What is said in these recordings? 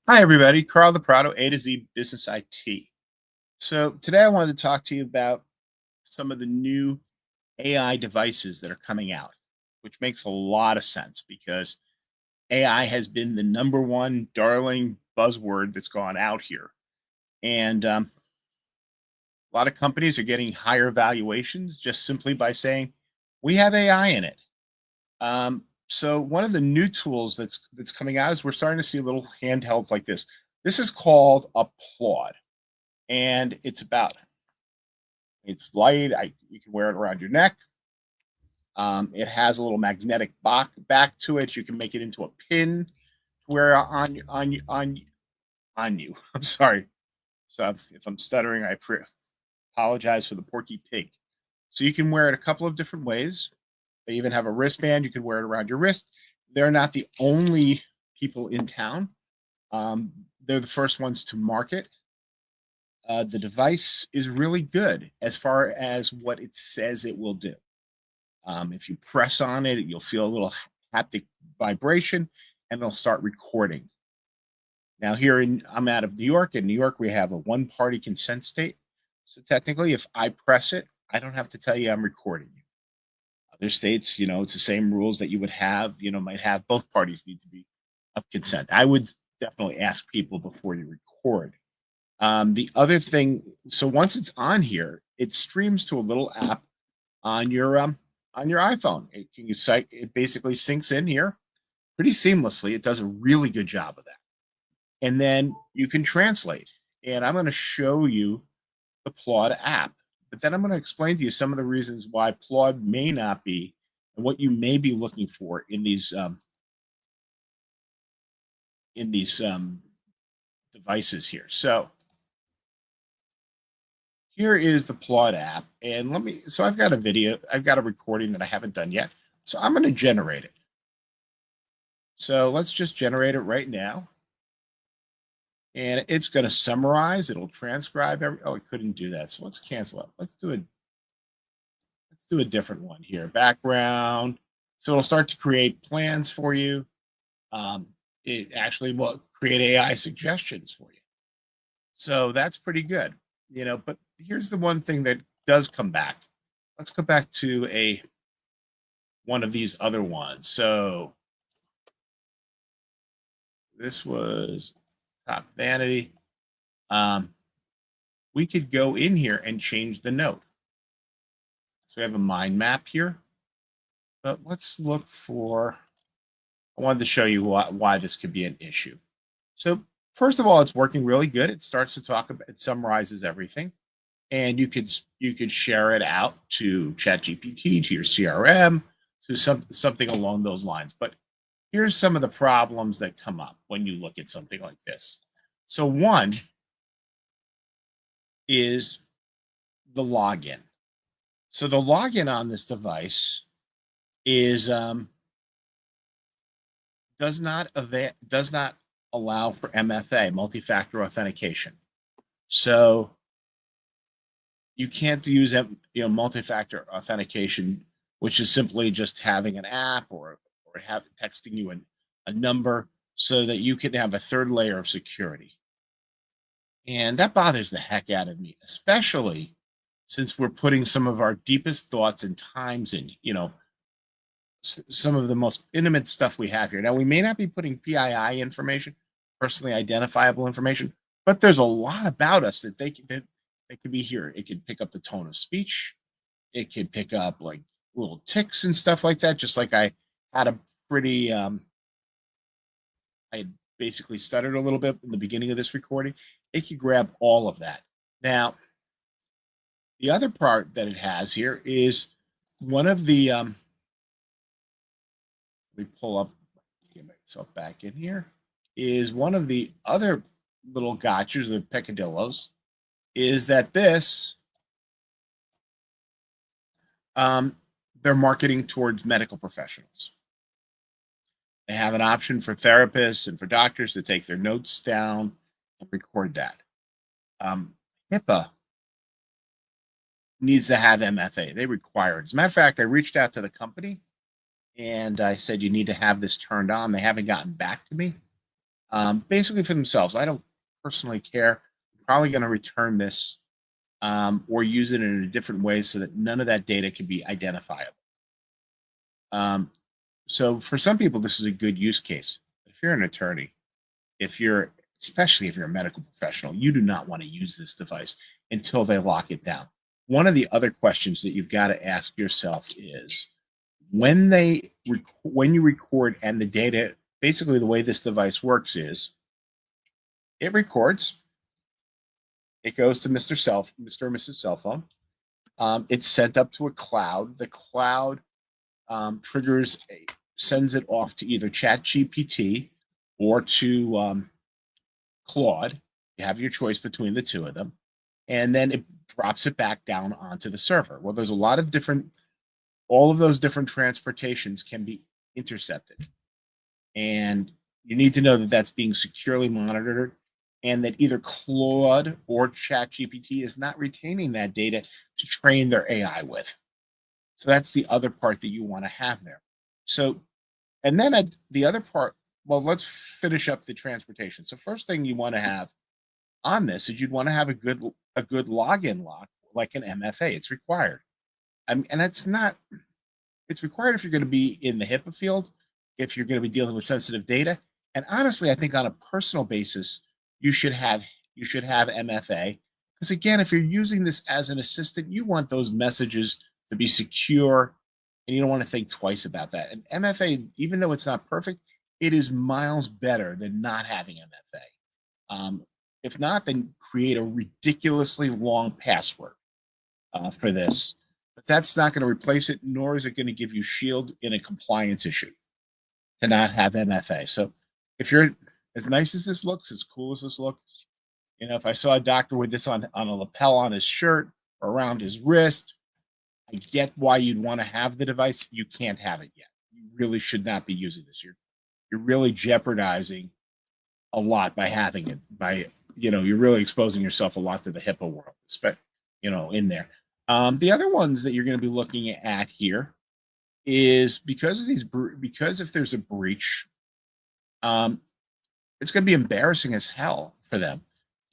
Hi, everybody. Carl the Prado, A to Z Business IT. So, today I wanted to talk to you about some of the new AI devices that are coming out, which makes a lot of sense because AI has been the number one darling buzzword that's gone out here. And a lot of companies are getting higher valuations just simply by saying, we have AI in it. So one of the new tools that's coming out is we're starting to see little handhelds like this. This is called Applaud, and it's light. You can wear it around your neck. It has a little magnetic back to it. You can make it into a pin to wear on you. I'm sorry. So if I'm stuttering, I apologize for the porky pig. So you can wear it a couple of different ways. They even have a wristband. You can wear it around your wrist. They're not the only people in town. They're the first ones to market. The device is really good as far as what it says it will do. If you press on it, you'll feel a little haptic vibration and it'll start recording. Now, I'm out of New York. In New York, we have a one party consent state. So technically, if I press it, I don't have to tell you I'm recording you. Other states, it's the same rules that you would have, might have both parties need to be of consent. I would definitely ask people before you record. The other thing, so once it's on here, it streams to a little app on your iPhone. It basically syncs in here pretty seamlessly. It does a really good job of that. And then you can translate. And I'm going to show you the Plod app. But then I'm going to explain to you some of the reasons why Plod may not be and what you may be looking for in these devices here. So here is the Plod app, and I've got a recording that I haven't done yet. So I'm going to generate it. So let's just generate it right now. And it's going to summarize. It'll transcribe it couldn't do that. So let's cancel it. Let's do a different one here. Background. So it'll start to create plans for you. It actually will create AI suggestions for you. So that's pretty good, but here's the one thing that does come back. Let's go back to one of these other ones. So this was top vanity. We could go in here and change the note. So we have a mind map here, but let's look for, I wanted to show you why this could be an issue. So first of all, it's working really good. It starts to talk about, it summarizes everything, and you could share it out to ChatGPT, to your CRM, to something along those lines. But here's some of the problems that come up when you look at something like this. So one is the login. So the login on this device is does not allow for MFA, multi-factor authentication. So you can't use multi-factor authentication, which is simply just having an app or texting you a number so that you can have a third layer of security. And that bothers the heck out of me, especially since we're putting some of our deepest thoughts and times in, some of the most intimate stuff we have here. Now, we may not be putting PII information, personally identifiable information, but there's a lot about us that they could be here. It could pick up the tone of speech. It could pick up like little ticks and stuff like that. Just like I had a pretty, I basically stuttered a little bit in the beginning of this recording. It could grab all of that. Now, the other part that it has here is one of the, let me pull up, get myself back in here, is one of the other little gotchas, the peccadillos, is that this, they're marketing towards medical professionals. They have an option for therapists and for doctors to take their notes down and record that. HIPAA needs to have MFA. They require it. As a matter of fact, I reached out to the company and I said, you need to have this turned on. They haven't gotten back to me. basically for themselves. I don't personally care. I'm probably going to return this or use it in a different way so that none of that data can be identifiable. Um, so for some people, this is a good use case. If you're an attorney, if you're especially if you're a medical professional, you do not want to use this device until they lock it down. One of the other questions that you've got to ask yourself is when you record and the data, basically the way this device works is it records, it goes to Mr. or Mrs. Cell Phone. It's sent up to a cloud. The cloud sends it off to either Chat GPT or to Claude. You have your choice between the two of them. And then it drops it back down onto the server. Well, there's a lot of all of those different transportations can be intercepted. And you need to know that that's being securely monitored and that either Claude or ChatGPT is not retaining that data to train their AI with. So that's the other part that you want to have there. So, and then the other part, well, let's finish up the transportation. So first thing you want to have on this is you'd want to have a good login lock like an MFA. It's required. And it's required if you're going to be in the HIPAA field, if you're going to be dealing with sensitive data. And honestly, I think on a personal basis, you should have MFA. Because again, if you're using this as an assistant, you want those messages to be secure and you don't want to think twice about that. And MFA, even though it's not perfect, it is miles better than not having MFA. If not, then create a ridiculously long password for this. But that's not going to replace it, nor is it going to give you shield in a compliance issue to not have MFA. So if you're as nice as this looks, as cool as this looks, if I saw a doctor with this on a lapel on his shirt or around his wrist, I get why you'd want to have the device. You can't have it yet. You really should not be using this. You're really jeopardizing a lot by having it. You're really exposing yourself a lot to the HIPAA world, in there. The other ones that you're going to be looking at here is because if there's a breach, it's going to be embarrassing as hell for them,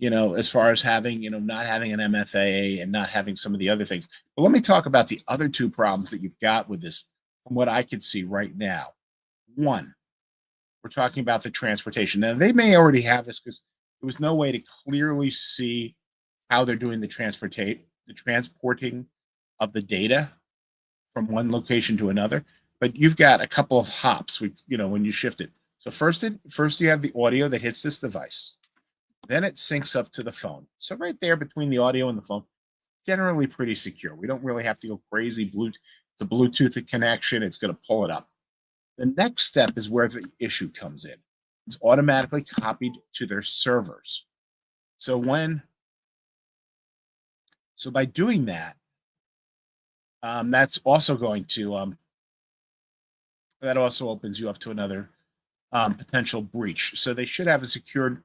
as far as having, not having an MFA and not having some of the other things. But let me talk about the other two problems that you've got with this from what I could see right now. One, we're talking about the transportation. Now, they may already have this because there was no way to clearly see how they're doing the transporting of the data from one location to another. But you've got a couple of hops, when you shift it. So first you have the audio that hits this device. Then it syncs up to the phone. So right there between the audio and the phone, generally pretty secure. We don't really have to go crazy. The Bluetooth connection, it's going to pull it up. The next step is where the issue comes in. It's automatically copied to their servers. So by doing that, that's also going to that also opens you up to another potential breach. So they should have a secured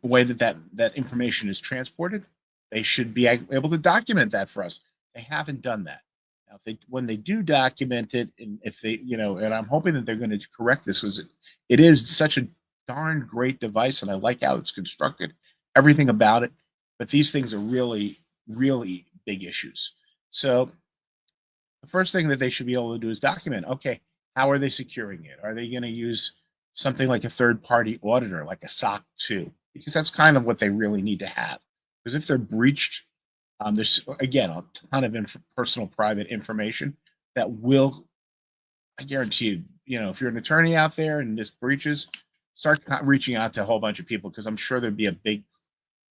way that information is transported. They should be able to document that for us. They haven't done that. Now, when they do document it, and if they, and I'm hoping that they're going to correct this because it is such a darn great device, and I like how it's constructed, everything about it. But these things are really, really big issues. So the first thing that they should be able to do is document, okay, how are they securing it? Are they going to use something like a third-party auditor, like a SOC 2? Because that's kind of what they really need to have. Because if they're breached, there's, again, a ton of personal private information that will, I guarantee you, if you're an attorney out there and this breaches, start reaching out to a whole bunch of people because I'm sure there'd be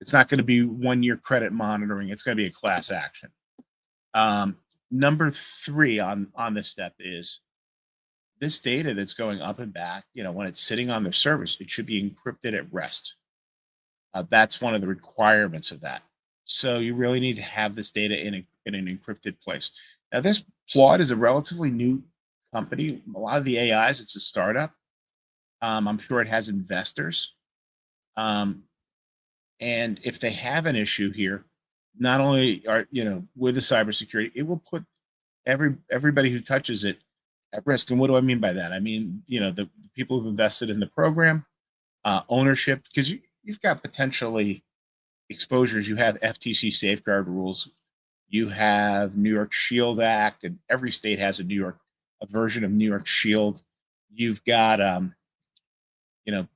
it's not going to be 1 year credit monitoring. It's going to be a class action. Number 3 on this step is this data that's going up and back, when it's sitting on their servers, it should be encrypted at rest. That's one of the requirements of that. So you really need to have this data in an encrypted place. Now, this Claude is a relatively new company. A lot of the AIs, it's a startup. I'm sure it has investors. And if they have an issue here, not only are, with the cybersecurity, it will put everybody who touches it at risk. And what do I mean by that? I mean, the people who've invested in the program, ownership, because you've got potentially exposures. You have FTC safeguard rules. You have New York Shield Act, and every state has a version of New York Shield. You've got, you know,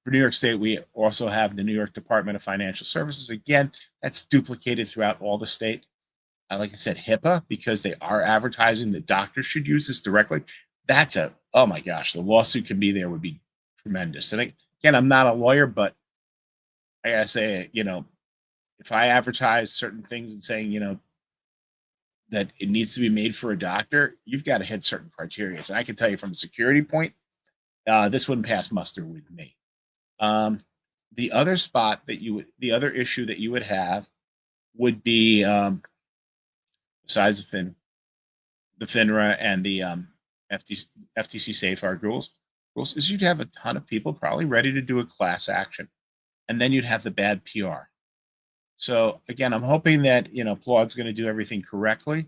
for New York State, we also have the New York Department of Financial Services. Again, that's duplicated throughout all the state. Like I said, HIPAA, because they are advertising that doctors should use this directly. That's oh my gosh, the lawsuit can be there would be tremendous. And again, I'm not a lawyer, but I gotta say, if I advertise certain things and saying, that it needs to be made for a doctor, you've got to hit certain criteria. And I can tell you from a security point, this wouldn't pass muster with me. The other the other issue that you would have would be, besides the FINRA and the FTC safeguard rules is you'd have a ton of people probably ready to do a class action, and then you'd have the bad PR. So again, I'm hoping that Plaud's going to do everything corrected,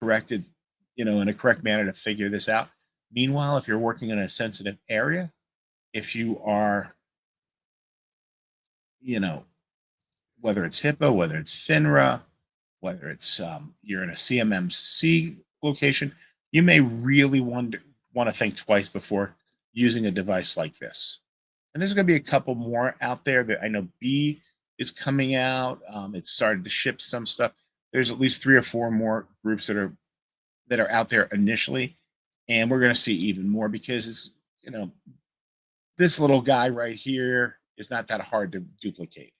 in a correct manner to figure this out. Meanwhile, if you're working in a sensitive area, if you are, whether it's HIPAA, whether it's FINRA, whether it's you're in a CMMC location, you may really want to think twice before using a device like this. And there's going to be a couple more out there that I know B is coming out. It's started to ship some stuff. There's at least 3 or 4 more groups that are out there initially, and we're going to see even more because it's this little guy right here is not that hard to duplicate.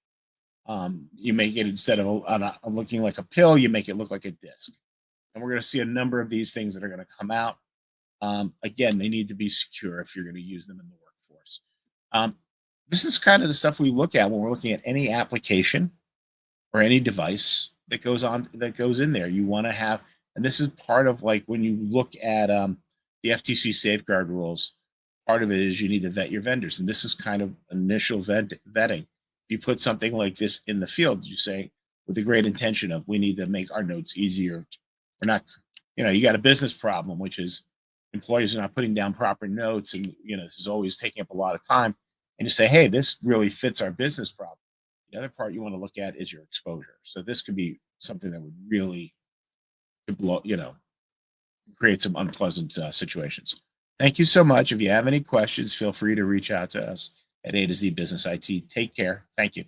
You make it, instead of looking like a pill, you make it look like a disc. And we're going to see a number of these things that are going to come out. Again, they need to be secure if you're going to use them in the workforce. This is kind of the stuff we look at when we're looking at any application or any device that goes in there. You want to have, and this is part of, like, when you look at the FTC safeguard rules, part of it is you need to vet your vendors. And this is kind of initial vetting. You put something like this in the field, you say, with the great intention of, we need to make our notes easier. We're not, you got a business problem, which is employees are not putting down proper notes. And, this is always taking up a lot of time. And you say, hey, this really fits our business problem. The other part you want to look at is your exposure. So this could be something that would really create some unpleasant situations. Thank you so much. If you have any questions, feel free to reach out to us at A to Z Business IT. Take care. Thank you.